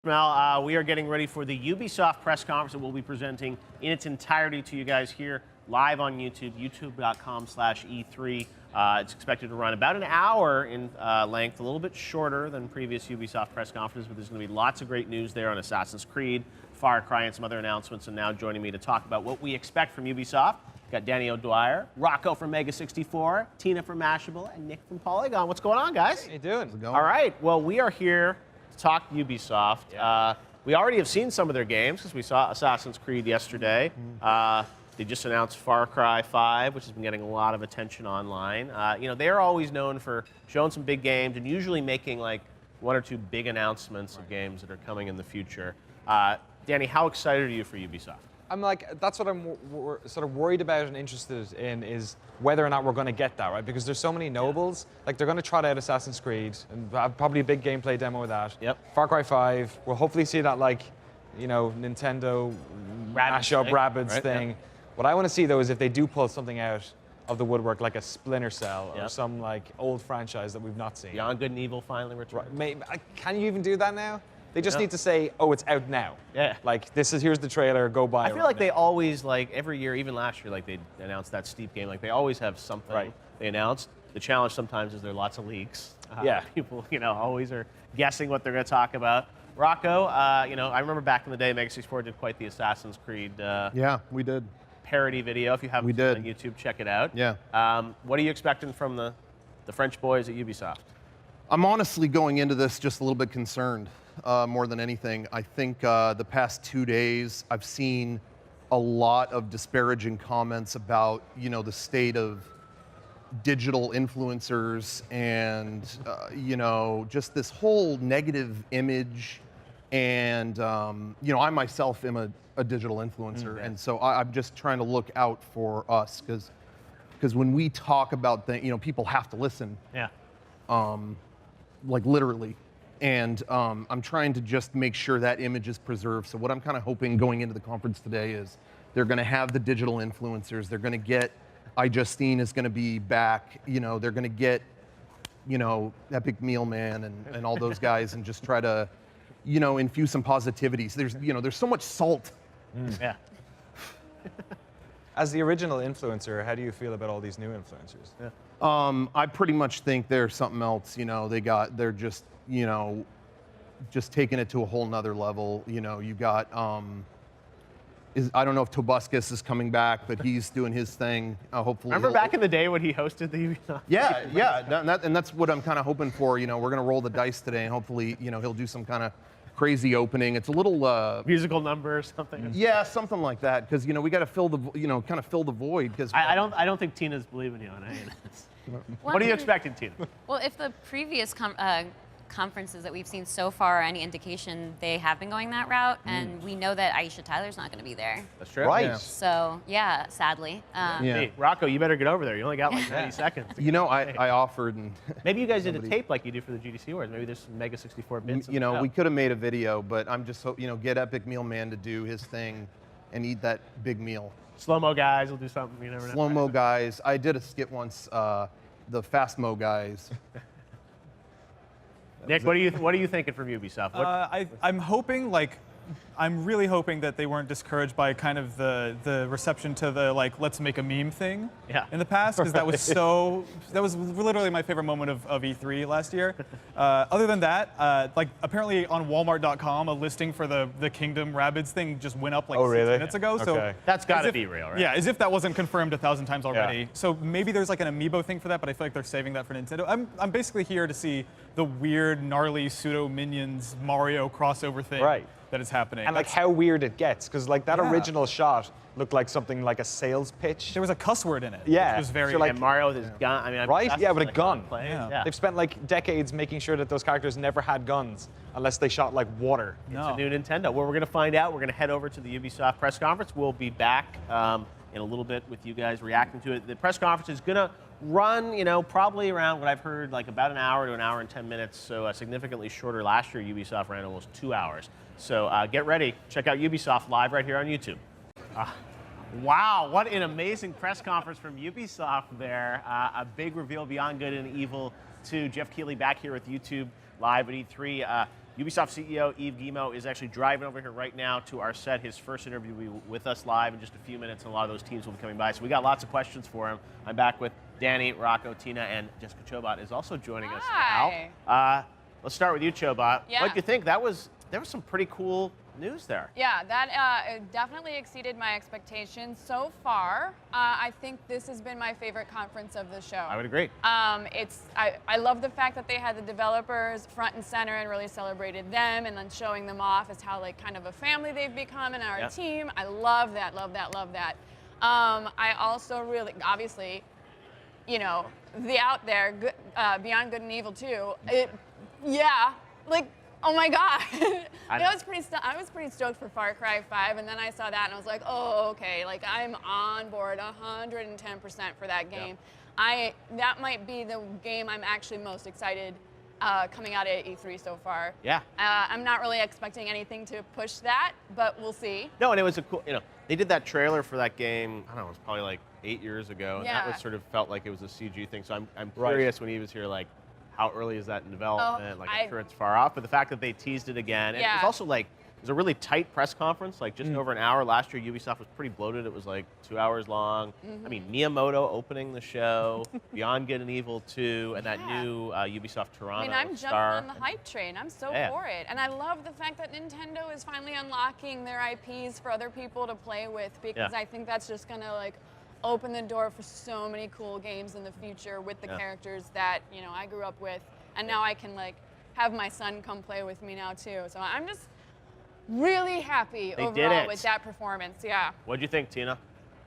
Now, we are getting ready for the Ubisoft press conference that we'll be presenting in its entirety to you guys here live on YouTube, youtube.com/E3. It's expected to run about an hour in length, a little bit shorter than previous Ubisoft press conferences, but there's going to be lots of great news there on Assassin's Creed, Far Cry, and some other announcements. And now joining me to talk about what we expect from Ubisoft, got Danny O'Dwyer, Rocco from Mega 64, Tina from Mashable, and Nick from Polygon. What's going on, guys? How you doing? All right. Well, we are here to talk Ubisoft. Yeah. We already have seen some of their games because we saw Assassin's Creed yesterday. They just announced Far Cry 5, which has been getting a lot of attention online. You know, they're always known for showing some big games and usually making like one or two big announcements of games that are coming in the future. Danny, how excited are you for Ubisoft? I'm like, that's what I'm sort of worried about and interested in is whether or not we're going to get that, right? Because there's so many nobles. Like, they're going to trot out Assassin's Creed and have probably a big gameplay demo of that. Yep. Far Cry 5, we'll hopefully see that, like, you know, Nintendo mashup Rabbids thing. Yep. What I want to see, though, is if they do pull something out of the woodwork, like a Splinter Cell or some, like, old franchise that we've not seen. Beyond Good and Evil finally returned. Right. Can you even do that now? They just need to say, oh, it's out now. Yeah. Like, here's the trailer, go buy it. I feel like they always, like, every year, even last year, like, they announced that Steep game. Like, they always have something they announced. The challenge sometimes is there are lots of leaks. People, you know, always are guessing what they're going to talk about. Rocco, you know, I remember back in the day, Mega 64 did quite the Assassin's Creed yeah, we did. Parody video. If you haven't seen it on YouTube, check it out. Yeah. What are you expecting from the French boys at Ubisoft? I'm honestly going into this just a little bit concerned. More than anything. I think the past 2 days I've seen a lot of disparaging comments about, you know, the state of digital influencers and, you know, just this whole negative image. And, you know, I myself am a digital influencer. And so I'm just trying to look out for us because when we talk about things, you know, people have to listen. Yeah. Like literally. And I'm trying to just make sure that image is preserved. So what I'm kind of hoping going into the conference today is they're going to have the digital influencers. They're going to get, iJustine is going to be back. You know, they're going to get, you know, Epic Meal Man and all those guys and just try to, you know, infuse some positivity. So there's so much salt. Yeah. As the original influencer, how do you feel about all these new influencers? Yeah. I pretty much think they're something else. You know, they're just, you know, just taking it to a whole nother level. You know, you got, I don't know if Tobuscus is coming back, but he's doing his thing. Hopefully. Remember back in the day when he hosted the Ubisoft? Yeah, and that's what I'm kind of hoping for. You know, we're going to roll the dice today, and hopefully, you know, he'll do some kind of crazy opening. It's a little musical number or something. Yeah, something like that. Because you know, we got to fill the, you know, kind of fill the void. Because I don't think Tina's believing you on any of this. What are you expecting, Tina? Well, if the previous conferences that we've seen so far are any indication, they have been going that route, and we know that Aisha Tyler's not going to be there. That's true. Right. Yeah. So, yeah, sadly. Hey, Rocco, you better get over there. You only got like 90 seconds. You know, I offered and maybe you guys did a tape like you do for the GDC Awards. Maybe there's some Mega 64 bits. You know, we could have made a video, but I'm just you know, get Epic Meal Man to do his thing and eat that big meal. Slow-mo guys will do something. You never know. Slow-mo guys. I did a skit once. The fast-mo guys. Nick, what are you thinking from Ubisoft? I'm hoping, like, I'm really hoping that they weren't discouraged by kind of the reception to the, like, let's make a meme thing in the past, because that was literally my favorite moment of E3 last year. Other than that, like, apparently on Walmart.com, a listing for the Kingdom Rabbids thing just went up like 6 minutes ago. Okay. So that's got to be real, right? Yeah, as if that wasn't confirmed 1,000 times already. Yeah. So maybe there's like an amiibo thing for that, but I feel like they're saving that for Nintendo. I'm basically here to see the weird, gnarly pseudo-Minions Mario crossover thing that is happening. And like how weird it gets, because like that original shot looked like something like a sales pitch. There was a cuss word in it. Yeah. Which was very... So like Mario with his gun. I mean, right? Yeah, with a like gun. Yeah. They've spent like decades making sure that those characters never had guns unless they shot like water. It's a new Nintendo. Well, we're going to find out. We're going to head over to the Ubisoft press conference. We'll be back in a little bit with you guys reacting to it. The press conference is going to run, you know, probably around what I've heard, like about an hour to an hour and 10 minutes. So significantly shorter. Last year, Ubisoft ran almost 2 hours. So get ready. Check out Ubisoft live right here on YouTube. Wow, what an amazing press conference from Ubisoft there. A big reveal, Beyond Good and Evil 2. Jeff Keighley back here with YouTube live at E3. Ubisoft CEO Yves Guillemot is actually driving over here right now to our set. His first interview will be with us live in just a few minutes, and a lot of those teams will be coming by. So we got lots of questions for him. I'm back with Danny, Rocco, Tina, and Jessica Chobot is also joining us now. Let's start with you, Chobot. Yeah. What do you think? There was some pretty cool news there. Yeah, that definitely exceeded my expectations so far. I think this has been my favorite conference of the show. I would agree. I love the fact that they had the developers front and center and really celebrated them, and then showing them off as how like kind of a family they've become in our team. I love that, love that, love that. I also really, obviously, you know, the out there, Beyond Good and Evil 2. Oh my God. I was pretty stoked for Far Cry 5, and then I saw that and I was like, oh, okay, like I'm on board 110% for that game. Yeah. That might be the game I'm actually most excited coming out at E3 so far. Yeah. I'm not really expecting anything to push that, but we'll see. No, and it was a cool, they did that trailer for that game, I don't know, it was probably like 8 years ago, and that was sort of felt like it was a CG thing, so I'm curious when he was here, like, how early is that in development? I'm sure it's far off, but the fact that they teased it again, and it was also like, it was a really tight press conference, like just over an hour. Last year, Ubisoft was pretty bloated. It was like 2 hours long. I mean, Miyamoto opening the show, Beyond Good and Evil 2, and that new Ubisoft Toronto I mean, I'm star. jumping on the hype train. I'm so for it. And I love the fact that Nintendo is finally unlocking their IPs for other people to play with, because I think that's just going to like open the door for so many cool games in the future with the characters that, you know, I grew up with. And now I can like have my son come play with me now too. So I'm just really happy overall with that performance. Yeah. What'd you think, Tina?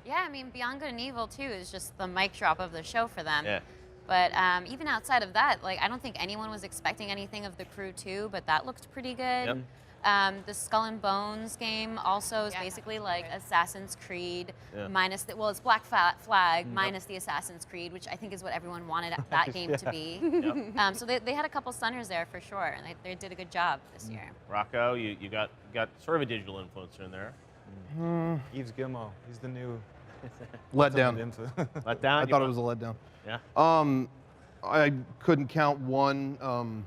Yeah, I mean, Beyond Good and Evil 2 is just the mic drop of the show for them. Yeah. But even outside of that, like, I don't think anyone was expecting anything of The Crew 2, but that looked pretty good. Yep. The Skull and Bones game also is basically like Assassin's Creed minus the, well, it's Black Flag minus the Assassin's Creed, which I think is what everyone wanted that game to be. So they had a couple stunners there for sure, and they did a good job this year. Rocco, you got sort of a digital influencer in there. Yves Guillemot, he's the new letdown. Letdown? I thought it was a letdown. Yeah. I couldn't count one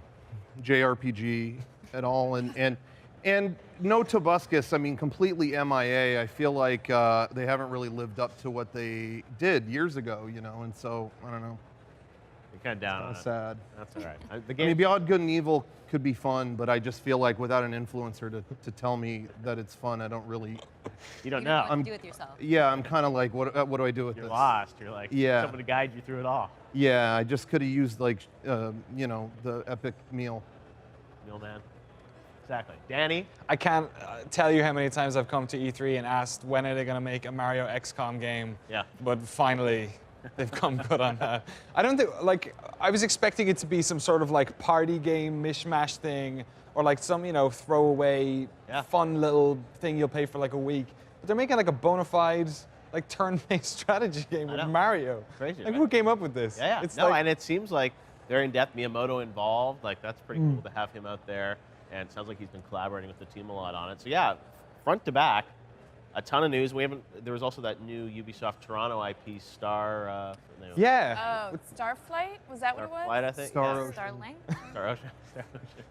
JRPG at all, and no Tobuscus. I mean, completely MIA. I feel like they haven't really lived up to what they did years ago, you know. And so I don't know. You're kind of down on it. Sad. That's all right. The game, I mean, Beyond Good and Evil could be fun, but I just feel like without an influencer to tell me that it's fun, I don't really. You don't know. What to do with yourself. Yeah, I'm kind of like, what do I do with this? You're lost. You're like, somebody to guide you through it all. Yeah, I just could have used like, you know, the epic meal. Meal man. Exactly. Danny? I can't tell you how many times I've come to E3 and asked when are they going to make a Mario XCOM game. Yeah. But finally, they've come good on that. I don't think, like, I was expecting it to be some sort of like party game mishmash thing, or like some, you know, throwaway fun little thing you'll play for like a week. But they're making like a bona fide, like turn-based strategy game with Mario. Crazy, like, right? who came up with this? Yeah. It's no, like, and it seems like they're in depth. Miyamoto involved. Like, that's pretty cool to have him out there. And it sounds like he's been collaborating with the team a lot on it. So yeah, front to back, a ton of news. There was also that new Ubisoft Toronto IP Star. yeah. Oh, Starflight? Was that what it was? Starflight, I think. Starlink? Star Ocean.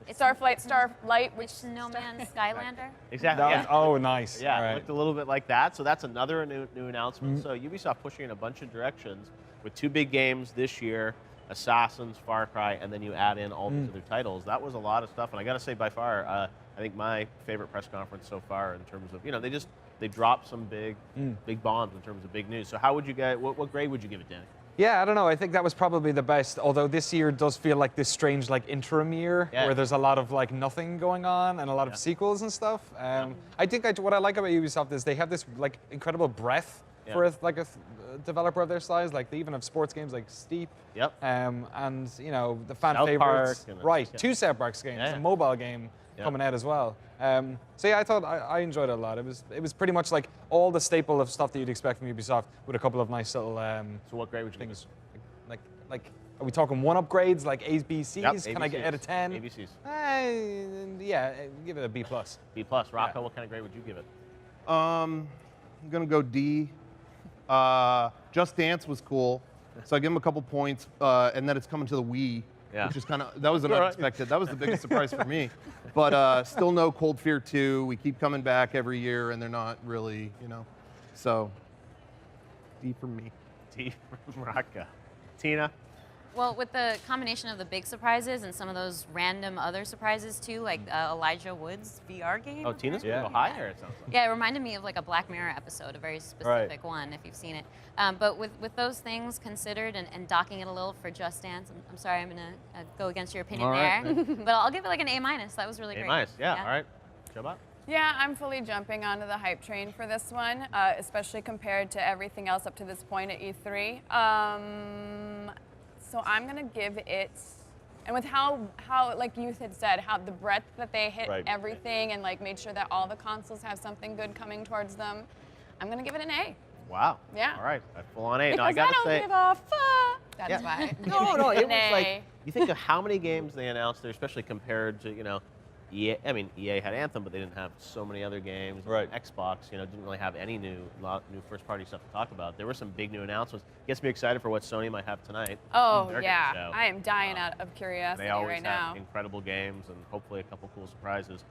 Starflight, Starlight, which No Man's Skylander. Exactly. Yeah. Oh, nice. Yeah, All right. it looked a little bit like that. So that's another new announcement. So Ubisoft pushing in a bunch of directions with two big games this year. Assassins, Far Cry, and then you add in all these other titles. That was a lot of stuff, and I got to say, by far, I think my favorite press conference so far in terms of, you know, they dropped some big bombs in terms of big news. So how would you get? What grade would you give it, Danny? Yeah, I don't know. I think that was probably the best. Although this year does feel like this strange like interim year where there's a lot of like nothing going on and a lot of sequels and stuff. I think what I like about Ubisoft is they have this like incredible breadth for like a developer of their size. Like they even have sports games like Steep. Yep. And you know the fan South favorites. Park Right. Two South Park games, a mobile game coming out as well. So yeah, I thought I enjoyed it a lot. It was pretty much like all the staple of stuff that you'd expect from Ubisoft with a couple of nice little. So what grade would you give it? Like, are we talking one upgrades like A's, B's, C's? Yep, Can I get out of 10? ABCs. Yeah, give it a B+. B+. Rocco, what kind of grade would you give it? I'm gonna go D. Just Dance was cool, so I give him a couple points, and then it's coming to the Wii. which is that was unexpected. That was the biggest surprise for me. But still no Cold Fear 2. We keep coming back every year, and they're not really, So, D from me. D from Rocco. Tina? Well, with the combination of the big surprises and some of those random other surprises too, like Elijah Wood's VR game. Oh, Tina's going to go higher, it sounds like. Yeah, it reminded me of like a Black Mirror episode, a very specific one, if you've seen it. But with those things considered and docking it a little for Just Dance, I'm sorry, I'm going to go against your opinion there. But I'll give it like an A-. That was really great. A-, yeah, all right. Jobot? Yeah, I'm fully jumping onto the hype train for this one, especially compared to everything else up to this point at E3. So I'm gonna give it, and with how like you had said, how the breadth that they hit everything and like made sure that all the consoles have something good coming towards them, I'm gonna give it an A. Wow. Yeah. All right, full on A. Because now, I gotta don't say, give a fuck. That's why. No, it was A. like, you think of how many games they announced there, especially compared to, EA. I mean, EA had Anthem, but they didn't have so many other games. Right. Xbox, didn't really have any new first-party stuff to talk about. There were some big new announcements. Gets me excited for what Sony might have tonight. Oh yeah, I am dying out of curiosity they always right now. Have incredible games and hopefully a couple cool surprises.